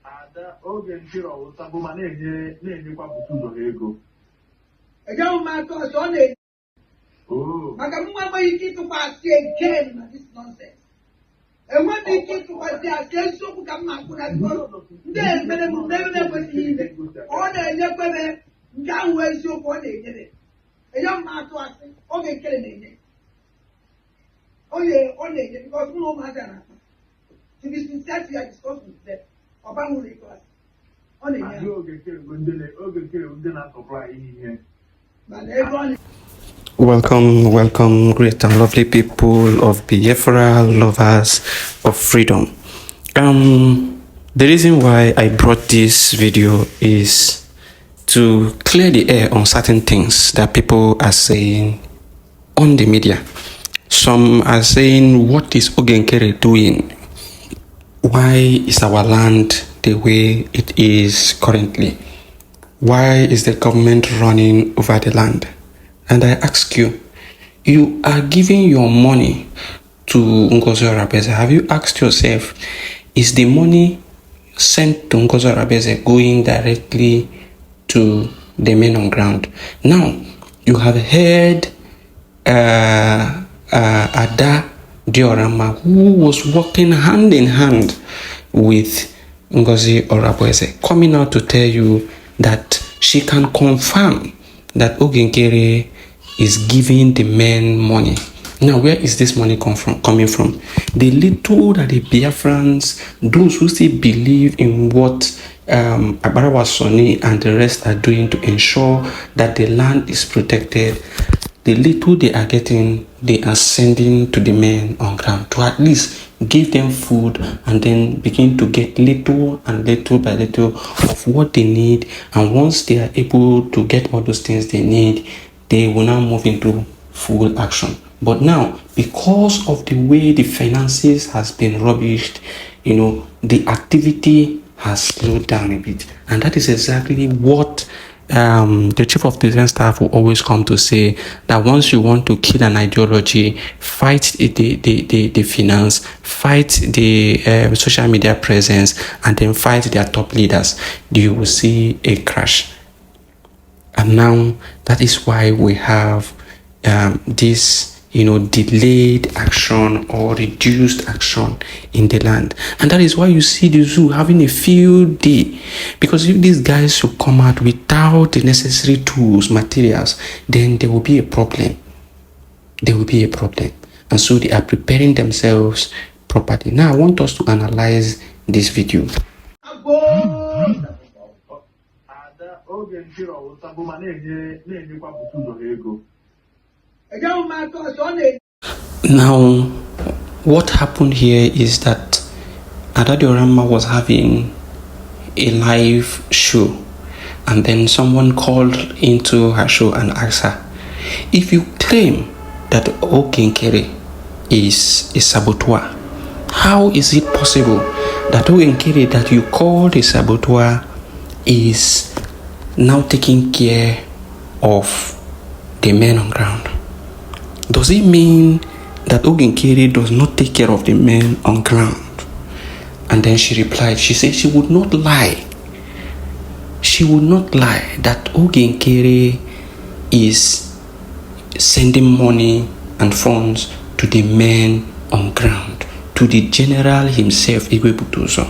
Ada oge Nkere ọwụsa bụ ma na-enyekwa pụtụ ụzọ ego. Ejewu m aka ọzọ ọ na-enye. Maka m enweghị ike ịtụkwasị again na this nonsense. Enweghị ike ịtụkwasị aka eziokwu ka m na-akwụ na ndị ekpere m n'ebe na-ekwesịghị ime. Ọ na-enyekwebe nke ahụ eziokwu ọ na-enyere. Ejewu m atụ asị oge Nkere na-enye. Ọ na-enye because mụ na ụmụaka na-akpa. To be sincere to your discourse with them. Welcome, great and lovely people of Biafra, lovers of freedom. The reason why I brought this video is to clear the air on certain things that people are saying on the media. Some are saying, what is Nkere doing? Why is our land the way it is currently? Why is the government running over the land? And I ask you, you are giving your money to Ngozi Arabeze. Have you asked yourself, is the money sent to Ngozi Arabeze going directly to the men on ground? Now, you have heard Adadiora, who was working hand in hand with Ngozi Arabeze, coming out to tell you that she can confirm that Nkere is giving the men money. Now, where is this money coming from? The little that the Biafrans, those who still believe in what Abarawa Soni and the rest are doing to ensure that the land is protected, the little they are getting, they are sending to the men on ground to at least give them food and then begin to get little and little by little of what they need. And once they are able to get all those things they need, they will now move into full action. But now, because of the way the finances has been rubbished, the activity has slowed down a bit. And that is exactly what the chief of defense staff will always come to say, that once you want to kill an ideology, fight the finance, fight the social media presence, and then fight their top leaders, you will see a crash. And now that is why we have this delayed action or reduced action in the land. And that is why you see the zoo having a field day. Because if these guys should come out without the necessary tools, materials, then there will be a problem. There will be a problem. And so they are preparing themselves properly. Now I want us to analyze this video. Now, what happened here is that Adadiora was having a live show, and then someone called into her show and asked her, if you claim that Nkere is a saboteur, how is it possible that Nkere that you called a saboteur is now taking care of the men on ground? Does it mean that Nkere does not take care of the men on ground? And then she replied, she said she would not lie. She would not lie that Nkere is sending money and funds to the men on ground, to the general himself, Igwe Butuzo.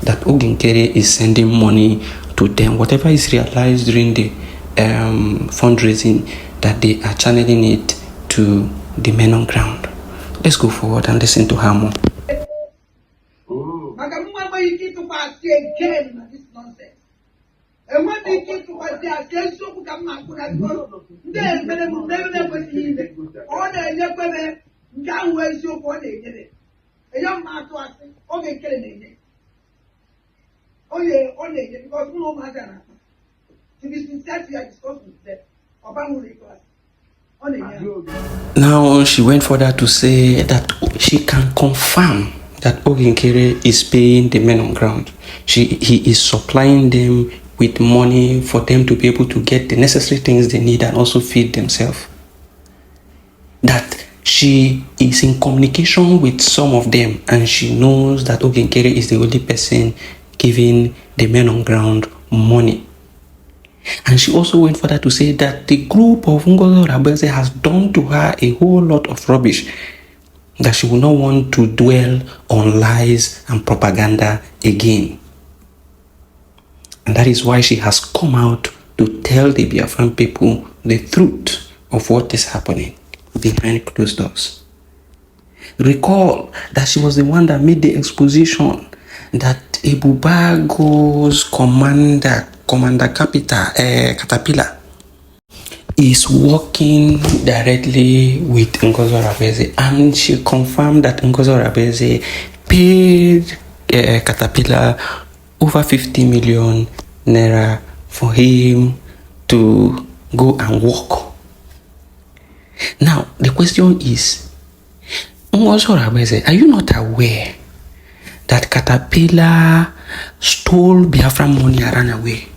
That Nkere is sending money to them. Whatever is realized during the fundraising, that they are channeling it to the men on ground. Let's go forward and listen to her more. Now she went further to say that she can confirm that Nkere is paying the men on ground. He is supplying them with money for them to be able to get the necessary things they need and also feed themselves. That she is in communication with some of them, and she knows that Nkere is the only person giving the men on ground money. And she also went further to say that the group of Ngozi Orabueze has done to her a whole lot of rubbish, that she will not want to dwell on lies and propaganda again. And that is why she has come out to tell the Biafran people the truth of what is happening behind closed doors. Recall that she was the one that made the exposition that Ebubago's Commander Caterpillar is working directly with Ngozi Orabueze, and she confirmed that Ngozi Orabueze paid Caterpillar over 50 million naira for him to go and work. Now, the question is, Ngozi Orabueze, are you not aware that Caterpillar stole Biafran money and ran away?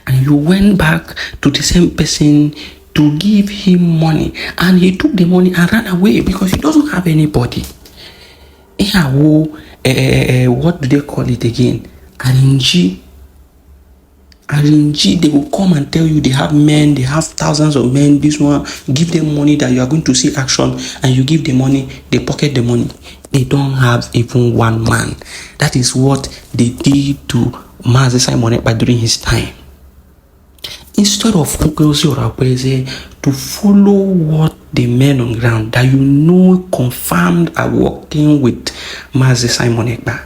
And you went back to the same person to give him money, and he took the money and ran away because he doesn't have anybody. What do they call it again? Arrange. They will come and tell you they have men, they have thousands of men. This one, give them money that you are going to see action, and you give the money, they pocket the money. They don't have even one man. That is what they did to Mazi Simon Ekpa during his time. Instead of Ngozi Orabueze to follow what the men on ground that you know confirmed are working with Mazi Simon Ekpa,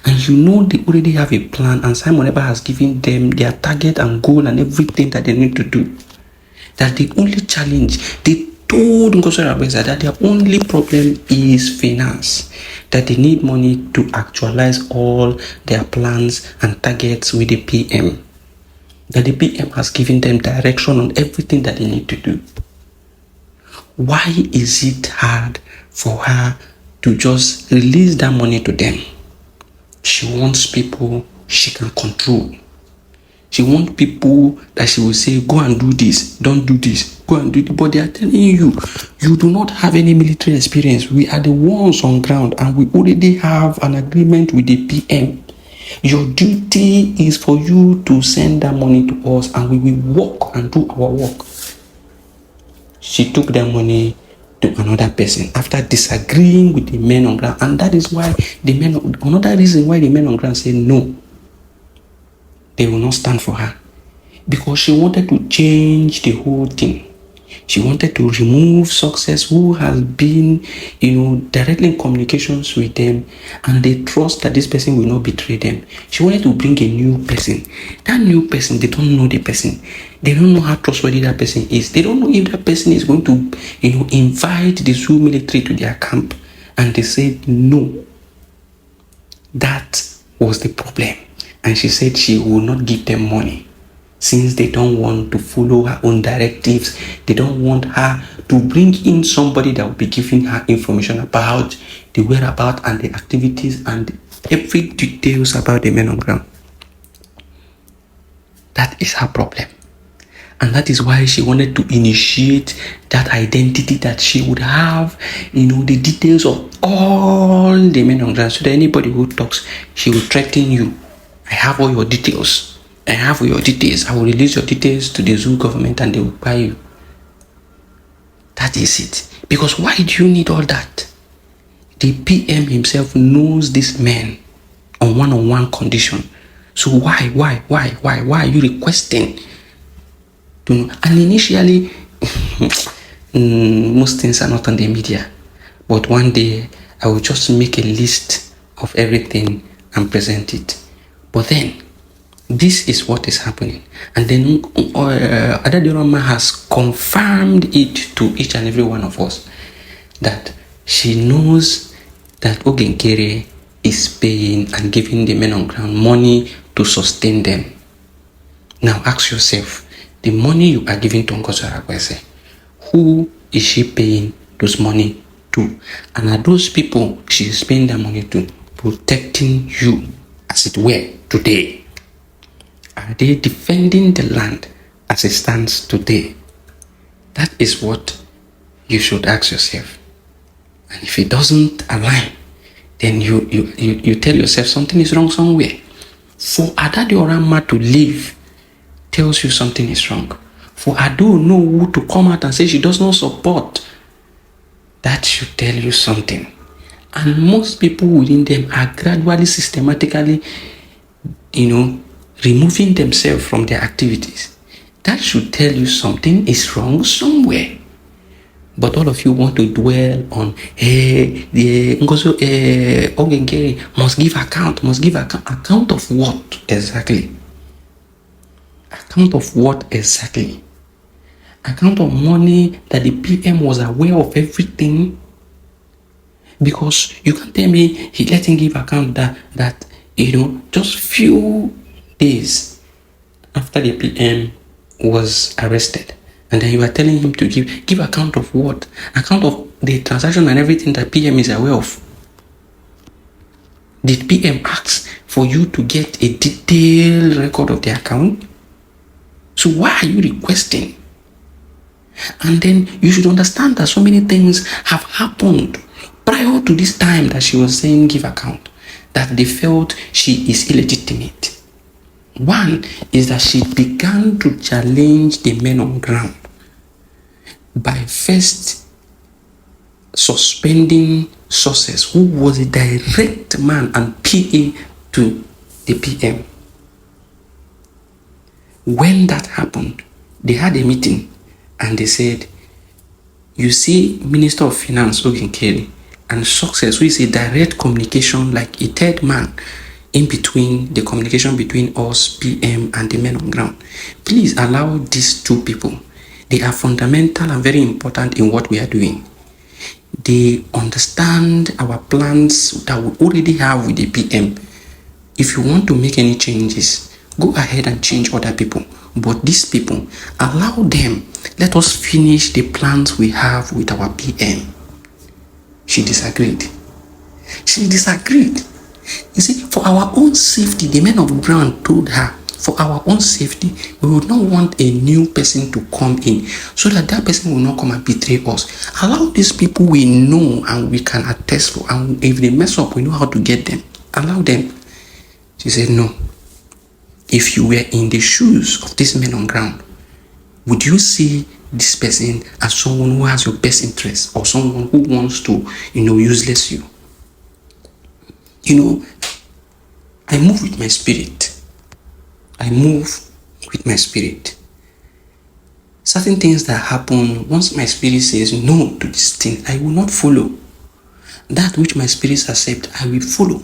and you know they already have a plan, and Simon Ekpa has given them their target and goal and everything that they need to do, that the only challenge, they told Ngozi Orabueze that their only problem is finance, that they need money to actualize all their plans and targets with the PM, that the PM has given them direction on everything that they need to do. Why is it hard for her to just release that money to them? She wants people she can control. She wants people that she will say, go and do this, don't do this, go and do this. But they are telling you, you do not have any military experience. We are the ones on ground, and we already have an agreement with the PM. Your duty is for you to send that money to us, and we will work and do our work. She took that money to another person after disagreeing with the men on ground, and that is why another reason why the men on ground say no, they will not stand for her, because she wanted to change the whole thing. She wanted to remove Success, who has been, directly in communications with them, and they trust that this person will not betray them. She wanted to bring a new person. That new person, they don't know the person. They don't know how trustworthy that person is. They don't know if that person is going to, invite the Zoo military to their camp. And they said no. That was the problem. And she said she will not give them money, since they don't want to follow her own directives. They don't want her to bring in somebody that will be giving her information about the whereabouts and the activities and every details about the men on ground. That is her problem. And that is why she wanted to initiate that identity, that she would have, the details of all the men on ground, so that anybody who talks, she will threaten you. I have all your details. I have your details. I will release your details to the Zoo government, and they will buy you. That is it. Because why do you need all that? The PM himself knows this man on one-on-one condition. So why are you requesting to know? And initially, most things are not on the media. But one day, I will just make a list of everything and present it. But then, this is what is happening. And then Adadiora has confirmed it to each and every one of us, that she knows that Nkere is paying and giving the men on ground money to sustain them. Now ask yourself, the money you are giving to Ngozi Orabueze, who is she paying those money to? And are those people she is paying that money to protecting you, as it were, today? Are they defending the land as it stands today? That is what you should ask yourself. And if it doesn't align, then you tell yourself something is wrong somewhere. For Adadiora to leave tells you something is wrong. For Ado know who to come out and say she does not support, that should tell you something. And most people within them are gradually, systematically, removing themselves from their activities. That should tell you something is wrong somewhere. But all of you want to dwell on, the Nkere must give account. Account of what exactly? Account of what exactly? Account of money that the PM was aware of everything? Because you can't tell me he let him give account that just few days after the PM was arrested, and then you are telling him to give account of what? Account of the transaction and everything that PM is aware of. Did PM ask for you to get a detailed record of the account? So why are you requesting? And then you should understand that so many things have happened prior to this time that she was saying give account, that they felt she is illegitimate. One is that she began to challenge the men on ground by first suspending sources who was a direct man and PA to the PM. When that happened, they had a meeting and they said, you see Minister of Finance Nkere and Success, who is a direct communication, like a third man in between the communication between us, PM, and the men on ground. Please allow these two people. They are fundamental and very important in what we are doing. They understand our plans that we already have with the PM. If you want to make any changes, go ahead and change other people. But these people, allow them. Let us finish the plans we have with our PM. She disagreed. You see, for our own safety, the men of ground told her, for our own safety, we would not want a new person to come in so that person will not come and betray us. Allow these people we know and we can attest for, and if they mess up, we know how to get them. Allow them. She said, no. If you were in the shoes of these men on ground, would you see this person as someone who has your best interest or someone who wants to, useless you? I move with my spirit. Certain things that happen, once my spirit says no to this thing, I will not follow. That which my spirit accepts, I will follow.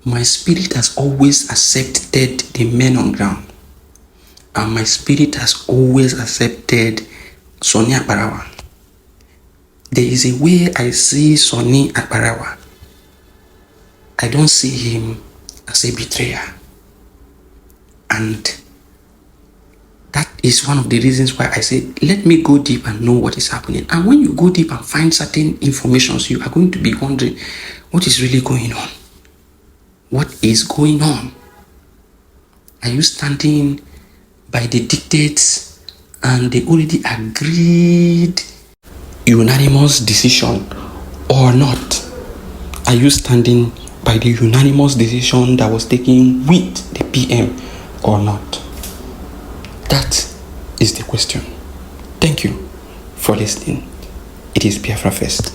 My spirit has always accepted the men on ground. And my spirit has always accepted Sonny Akbarawa. There is a way I see Sonny Akbarawa. I don't see him as a betrayer. And that is one of the reasons why I say, let me go deep and know what is happening. And when you go deep and find certain information, you are going to be wondering, what is really going on? What is going on? Are you standing by the dictates and the already agreed unanimous decision or not? Are you standing by the unanimous decision that was taken with the PM or not? That is the question. Thank you for listening. It is Biafra First.